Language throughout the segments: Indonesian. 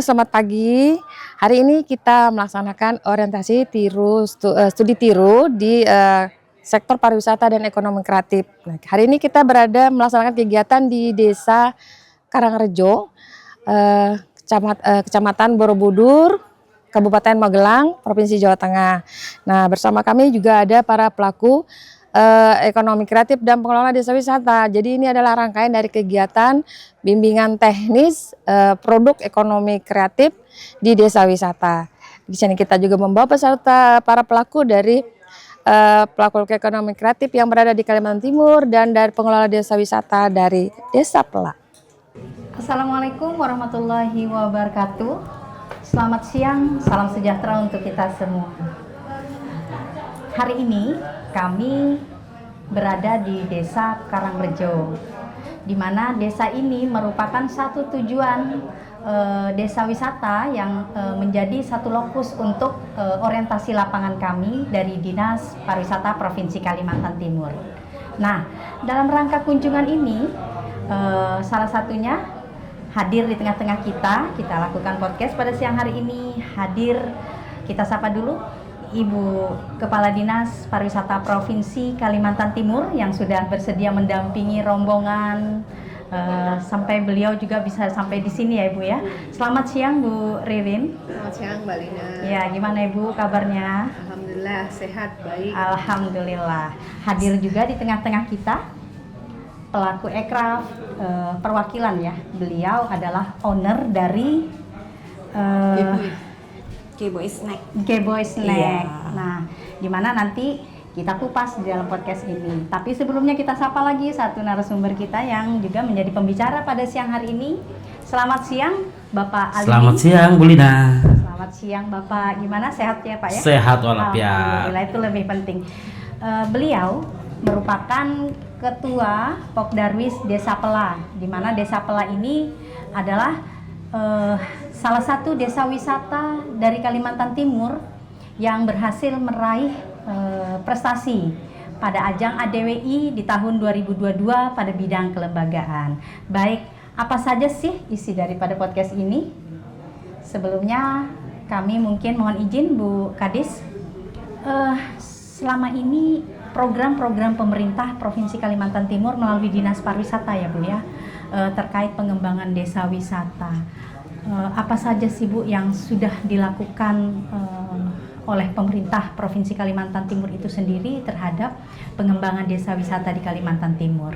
selamat pagi. Hari ini kita melaksanakan orientasi studi tiru di sektor pariwisata dan ekonomi kreatif. Nah, hari ini kita melaksanakan kegiatan di Desa Karangrejo, Kecamatan Borobudur, Kabupaten Magelang, Provinsi Jawa Tengah. Nah, bersama kami juga ada para pelaku ekonomi kreatif dan pengelola desa wisata. Jadi ini adalah rangkaian dari kegiatan bimbingan teknis produk ekonomi kreatif di desa wisata. Di sini kita juga membawa peserta para pelaku dari pelaku ekonomi kreatif yang berada di Kalimantan Timur dan dari pengelola desa wisata dari Desa Pelak. Assalamualaikum warahmatullahi wabarakatuh. Selamat siang, salam sejahtera untuk kita semua. Hari ini kami berada di Desa Karangrejo, di mana desa ini merupakan satu tujuan desa wisata yang menjadi satu lokus untuk orientasi lapangan kami dari Dinas Pariwisata Provinsi Kalimantan Timur. Nah, dalam rangka kunjungan ini, salah satunya hadir di tengah-tengah kita lakukan podcast pada siang hari ini. Kita sapa dulu Ibu Kepala Dinas Pariwisata Provinsi Kalimantan Timur yang sudah bersedia mendampingi rombongan sampai beliau juga bisa sampai di sini ya Ibu ya. Selamat siang Bu Ririn. Selamat siang Mbak Lina. Ya, gimana Ibu kabarnya? Alhamdulillah sehat, baik. Alhamdulillah. Hadir juga di tengah-tengah kita pelaku ekraf perwakilan ya. Beliau adalah owner dari G-Boy Snack. G-Boy Snack. Iya. Nah, dimana nanti kita kupas di dalam podcast ini. Tapi sebelumnya kita sapa lagi satu narasumber kita yang juga menjadi pembicara pada siang hari ini. Selamat siang Bapak Ali. Selamat siang Bu Lina. Selamat siang Bapak. Gimana, sehat ya Pak ya? Sehat walafiat. Alhamdulillah, itu lebih penting. Beliau merupakan Ketua Pokdarwis Desa Pelak, di mana Desa Pelak ini adalah salah satu desa wisata dari Kalimantan Timur yang berhasil meraih prestasi pada ajang ADWI di tahun 2022 pada bidang kelembagaan. Baik, apa saja sih isi daripada podcast ini? Sebelumnya kami mungkin mohon izin Bu Kadis, selama ini program-program pemerintah Provinsi Kalimantan Timur melalui Dinas Pariwisata ya Bu ya, terkait pengembangan desa wisata. Apa saja sih Bu yang sudah dilakukan oleh pemerintah Provinsi Kalimantan Timur itu sendiri terhadap pengembangan desa wisata di Kalimantan Timur?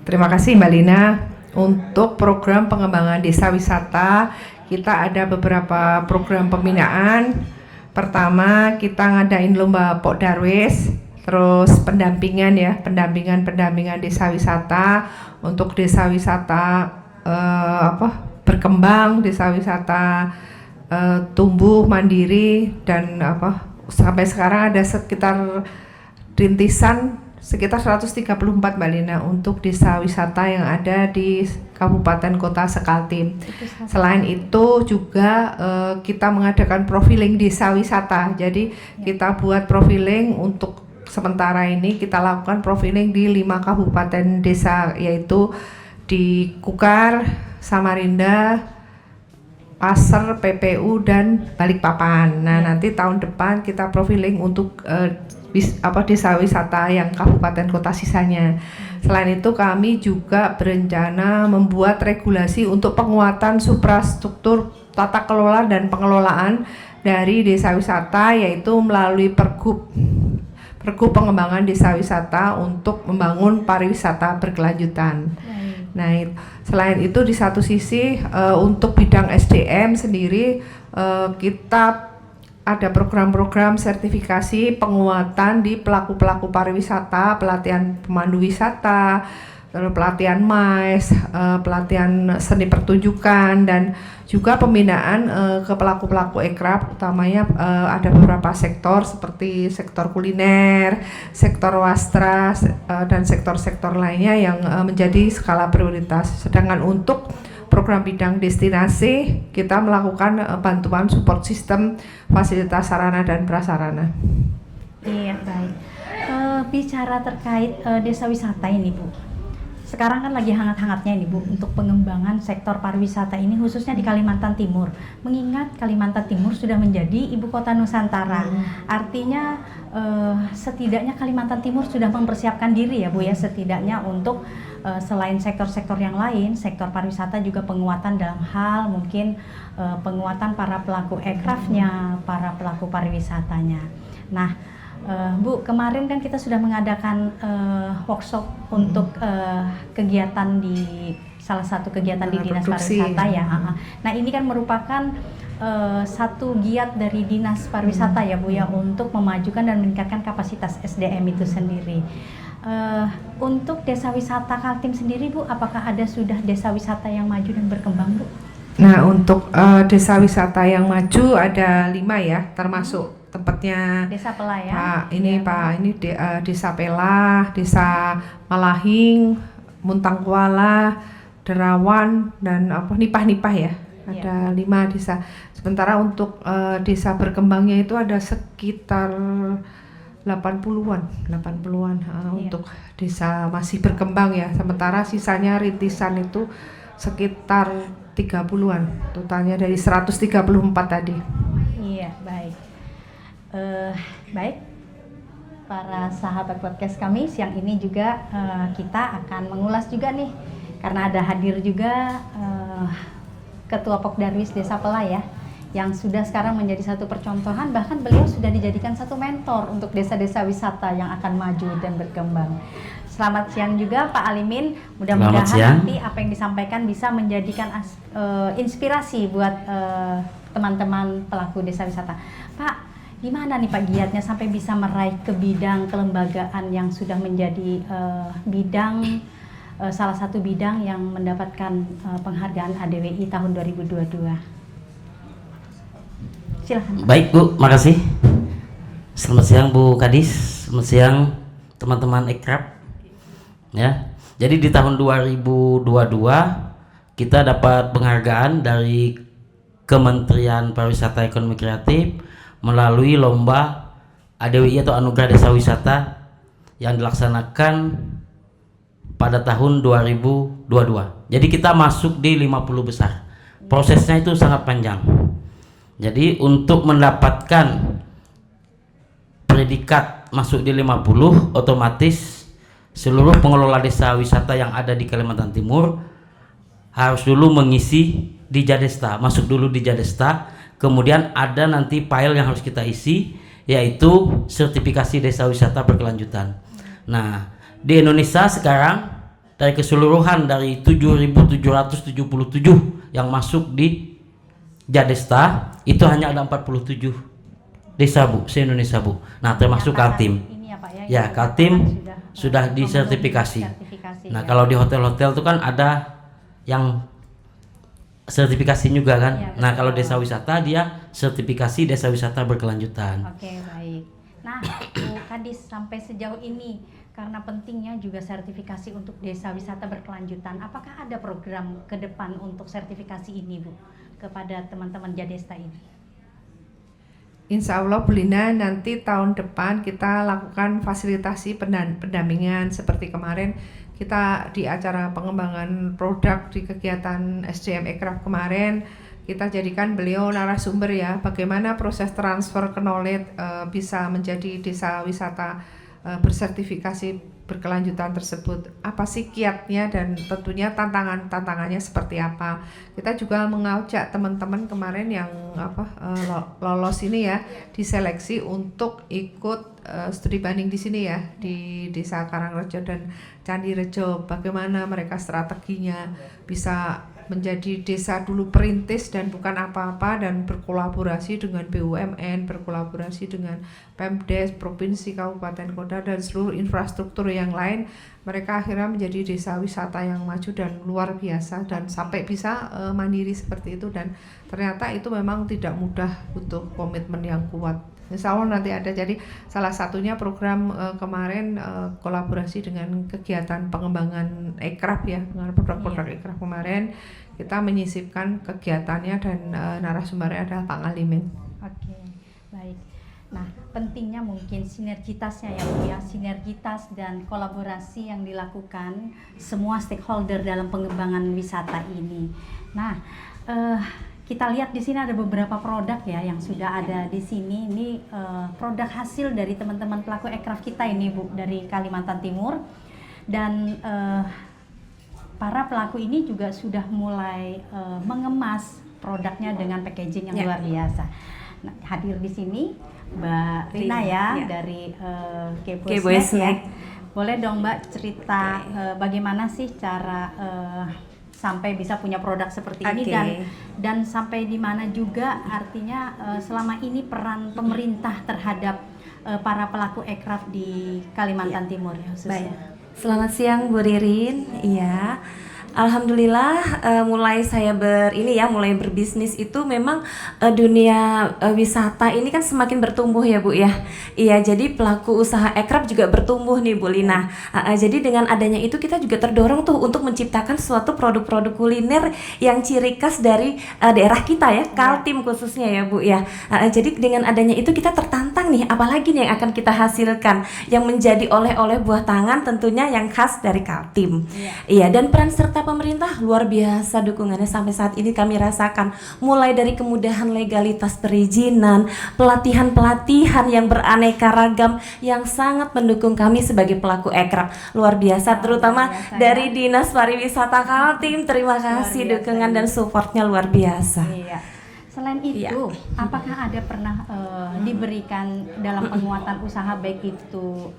Terima kasih Mbak Lina. Untuk program pengembangan desa wisata, kita ada beberapa program pembinaan. Pertama, kita ngadain lomba Pokdarwis, terus pendampingan desa wisata untuk desa wisata berkembang, desa wisata tumbuh mandiri, dan sampai sekarang ada sekitar rintisan sekitar 134 Mbak Lina untuk desa wisata yang ada di Kabupaten Kota Sekaltim. Selain itu juga kita mengadakan profiling desa wisata. Jadi kita buat profiling untuk sementara ini, kita lakukan profiling di 5 kabupaten desa, yaitu di Kukar, Samarinda, Pasir, PPU, dan Balikpapan. Nah, nanti tahun depan kita profiling untuk desa wisata yang kabupaten kota sisanya. Selain itu kami juga berencana membuat regulasi untuk penguatan suprastruktur tata kelola dan pengelolaan dari desa wisata, yaitu melalui Pergub pengembangan desa wisata untuk membangun pariwisata berkelanjutan. Nah, selain itu di satu sisi untuk bidang SDM sendiri kita ada program-program sertifikasi penguatan di pelaku-pelaku pariwisata, pelatihan pemandu wisata, pelatihan MICE, pelatihan seni pertunjukan, dan juga pembinaan ke pelaku-pelaku ekraf, utamanya ada beberapa sektor seperti sektor kuliner, sektor wastra, dan sektor-sektor lainnya yang menjadi skala prioritas. Sedangkan untuk program bidang destinasi, kita melakukan bantuan support sistem, fasilitas sarana dan prasarana. Iya, baik. Bicara terkait desa wisata ini Bu, sekarang kan lagi hangat-hangatnya ini Bu untuk pengembangan sektor pariwisata ini khususnya di Kalimantan Timur. Mengingat Kalimantan Timur sudah menjadi ibu kota Nusantara. Artinya setidaknya Kalimantan Timur sudah mempersiapkan diri ya Bu ya, setidaknya untuk selain sektor-sektor yang lain, sektor pariwisata juga penguatan dalam hal mungkin penguatan para pelaku ekrafnya, para pelaku pariwisatanya. Nah, Bu, kemarin kan kita sudah mengadakan workshop untuk kegiatan di salah satu kegiatan di Dinas Pariwisata ya. Nah, ini kan merupakan satu giat dari Dinas Pariwisata ya Bu ya untuk memajukan dan meningkatkan kapasitas SDM itu sendiri. Untuk desa wisata Kaltim sendiri Bu, apakah ada sudah desa wisata yang maju dan berkembang Bu? Nah, untuk desa wisata yang maju ada 5 ya, termasuk tempatnya Desa Pelah ya. Desa Pelah, Desa Malahing, Muntang Kuala, Derawan dan Nipah-Nipah ya. Ada 5 desa. Sementara untuk desa berkembangnya itu ada sekitar 80-an untuk desa masih berkembang ya. Sementara sisanya rintisan itu sekitar 30-an. Totalnya dari 134 tadi. Iya, baik. Baik, para sahabat podcast kami, siang ini juga kita akan mengulas juga nih, karena ada hadir juga Ketua Pokdarwis Desa Pelah ya, yang sudah sekarang menjadi satu percontohan, bahkan beliau sudah dijadikan satu mentor untuk desa-desa wisata yang akan maju dan berkembang. Selamat siang juga Pak Alimin, mudah-mudahan nanti apa yang disampaikan bisa menjadikan inspirasi buat teman-teman pelaku desa wisata. Pak, gimana nih Pak giatnya sampai bisa meraih ke bidang kelembagaan yang sudah menjadi salah satu bidang yang mendapatkan penghargaan ADWI tahun 2022? Silahkan. Baik Bu, makasih. Selamat siang Bu Kadis, selamat siang teman-teman Ekraf. Ya, jadi di tahun 2022 kita dapat penghargaan dari Kementerian Pariwisata Ekonomi Kreatif melalui lomba ADWI atau Anugerah Desa Wisata yang dilaksanakan pada tahun 2022. Jadi kita masuk di 50 besar. Prosesnya itu sangat panjang. Jadi untuk mendapatkan predikat masuk di 50, otomatis seluruh pengelola desa wisata yang ada di Kalimantan Timur harus dulu mengisi di Jadesta, masuk dulu di Jadesta. Kemudian ada nanti file yang harus kita isi, yaitu sertifikasi desa wisata berkelanjutan. Nah, di Indonesia sekarang dari keseluruhan dari 7.777 yang masuk di Jadesta, itu hanya ada 47 desa Bu, se-Indonesia Bu. Nah, termasuk Kaltim. Ya, Kaltim sudah disertifikasi. Nah, kalau di hotel-hotel itu kan ada yang sertifikasi juga kan. Ya, nah, kalau desa wisata dia sertifikasi desa wisata berkelanjutan. Oke, baik. Nah, Bu Kadis, sampai sejauh ini karena pentingnya juga sertifikasi untuk desa wisata berkelanjutan, apakah ada program ke depan untuk sertifikasi ini Bu kepada teman-teman Jadesta ini? Insya Allah Bu Lina, nanti tahun depan kita lakukan fasilitasi pendampingan seperti kemarin kita di acara pengembangan produk di kegiatan SDM Ekraf kemarin, kita jadikan beliau narasumber ya, bagaimana proses transfer knowledge bisa menjadi desa wisata bersertifikasi berkelanjutan tersebut, apa sih kiatnya dan tentunya tantangannya seperti apa. Kita juga mengajak teman-teman kemarin yang lolos ini ya, diseleksi untuk ikut studi banding di sini ya, di Desa Karangrejo dan Candi Rejo, bagaimana mereka strateginya bisa menjadi desa dulu perintis dan bukan apa-apa, dan berkolaborasi dengan BUMN, berkolaborasi dengan Pemdes, provinsi, kabupaten, kota, dan seluruh infrastruktur yang lain. Mereka akhirnya menjadi desa wisata yang maju dan luar biasa, dan sampai bisa mandiri seperti itu. Dan ternyata itu memang tidak mudah, butuh komitmen yang kuat. Insya Allah nanti ada. Jadi salah satunya program kemarin kolaborasi dengan kegiatan pengembangan Ekraf ya, dengan produk-produk Ekraf kemarin kita menyisipkan kegiatannya dan narasumbernya adalah Pak Alimin. Oke, baik. Nah, pentingnya mungkin sinergitasnya ya Bu ya, sinergitas dan kolaborasi yang dilakukan semua stakeholder dalam pengembangan wisata ini. Nah, kita lihat di sini ada beberapa produk ya yang sudah ada di sini. Ini produk hasil dari teman-teman pelaku ekraf kita ini Bu, dari Kalimantan Timur. Dan para pelaku ini juga sudah mulai mengemas produknya dengan packaging yang luar biasa. Nah, hadir di sini Mbak Rina ya, dari Keboys ya. Boleh dong Mbak cerita bagaimana sih cara sampai bisa punya produk seperti ini dan sampai di mana juga artinya selama ini peran pemerintah terhadap para pelaku ekraf di Kalimantan Timur khususnya. Baik. Selamat siang Bu Ririn. Iya. Alhamdulillah mulai saya mulai berbisnis itu memang dunia wisata ini kan semakin bertumbuh ya Bu ya. Iya, jadi pelaku usaha ekraf juga bertumbuh nih Bu Lina. Jadi dengan adanya itu kita juga terdorong tuh untuk menciptakan suatu produk-produk kuliner yang ciri khas dari daerah kita ya, Kaltim khususnya ya Bu ya. Jadi dengan adanya itu kita tertantang nih, apalagi nih yang akan kita hasilkan yang menjadi oleh-oleh buah tangan tentunya yang khas dari Kaltim. Iya, dan peran serta pemerintah luar biasa dukungannya sampai saat ini kami rasakan, mulai dari kemudahan legalitas perizinan, pelatihan-pelatihan yang beraneka ragam yang sangat mendukung kami sebagai pelaku ekraf. Luar biasa, terutama dari Dinas Pariwisata Kaltim. Terima kasih dukungan dan supportnya luar biasa. Iya. Selain itu, apakah ada pernah diberikan dalam penguatan usaha, baik itu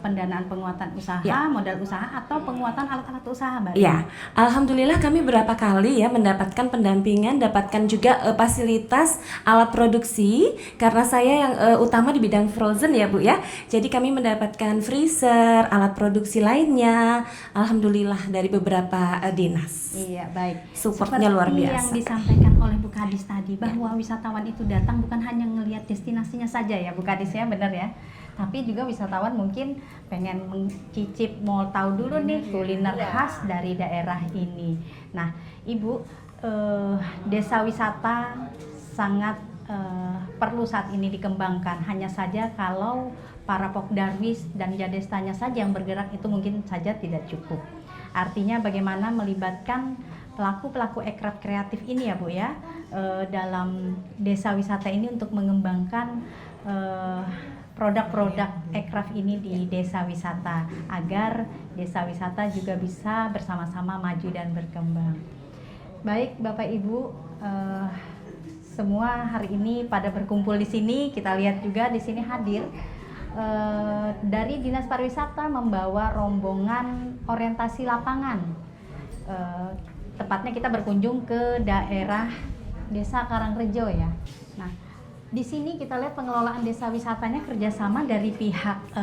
pendanaan penguatan usaha, modal usaha, atau penguatan alat-alat usaha, Mbak? Ya, alhamdulillah kami berapa kali ya mendapatkan pendampingan, dapatkan juga fasilitas alat produksi karena saya yang utama di bidang frozen ya Bu ya. Jadi kami mendapatkan freezer, alat produksi lainnya, alhamdulillah dari beberapa dinas. Iya, baik. Supportnya luar biasa. Yang disampaikan oleh Bu Kadis tadi, bahwa wisatawan itu datang bukan hanya ngelihat destinasinya saja ya Bu Kadis ya, benar ya, tapi juga wisatawan mungkin pengen mencicip, mau tahu dulu nih kuliner khas dari daerah ini. Nah Ibu, desa wisata sangat perlu saat ini dikembangkan. Hanya saja kalau para Pokdarwis dan Jadestanya saja yang bergerak itu mungkin saja tidak cukup. Artinya bagaimana melibatkan pelaku-pelaku ekraf kreatif ini ya Bu ya, dalam desa wisata ini untuk mengembangkan produk-produk ekraf ini di desa wisata, agar desa wisata juga bisa bersama-sama maju dan berkembang. Baik Bapak Ibu, semua hari ini pada berkumpul di sini. Kita lihat juga di sini hadir dari Dinas Pariwisata membawa rombongan orientasi lapangan. Tepatnya kita berkunjung ke daerah Desa Karangrejo ya. Nah, di sini kita lihat pengelolaan desa wisatanya kerjasama dari pihak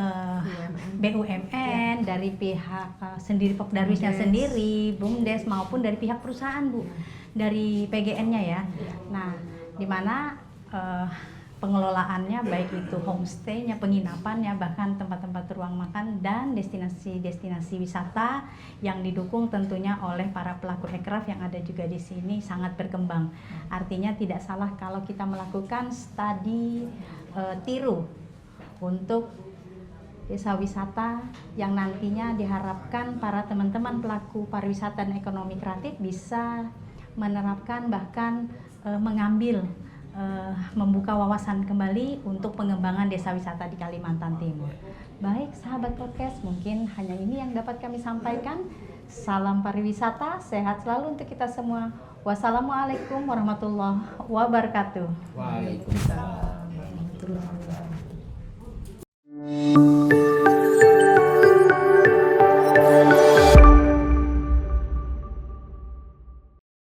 BUMN, dari pihak sendiri Pokdarwisnya sendiri, BUMDes, maupun dari pihak perusahaan Bu, dari PGN-nya ya. Nah, di mana pengelolaannya baik itu homestay-nya, penginapannya, bahkan tempat-tempat ruang makan dan destinasi-destinasi wisata yang didukung tentunya oleh para pelaku ekraf yang ada juga di sini sangat berkembang. Artinya tidak salah kalau kita melakukan studi tiru untuk desa wisata yang nantinya diharapkan para teman-teman pelaku pariwisata dan ekonomi kreatif bisa menerapkan, bahkan mengambil membuka wawasan kembali untuk pengembangan desa wisata di Kalimantan Timur. Baik sahabat podcast, mungkin hanya ini yang dapat kami sampaikan. Salam pariwisata, sehat selalu untuk kita semua. Wassalamualaikum warahmatullahi wabarakatuh. Waalaikumsalam warahmatullahi wabarakatuh.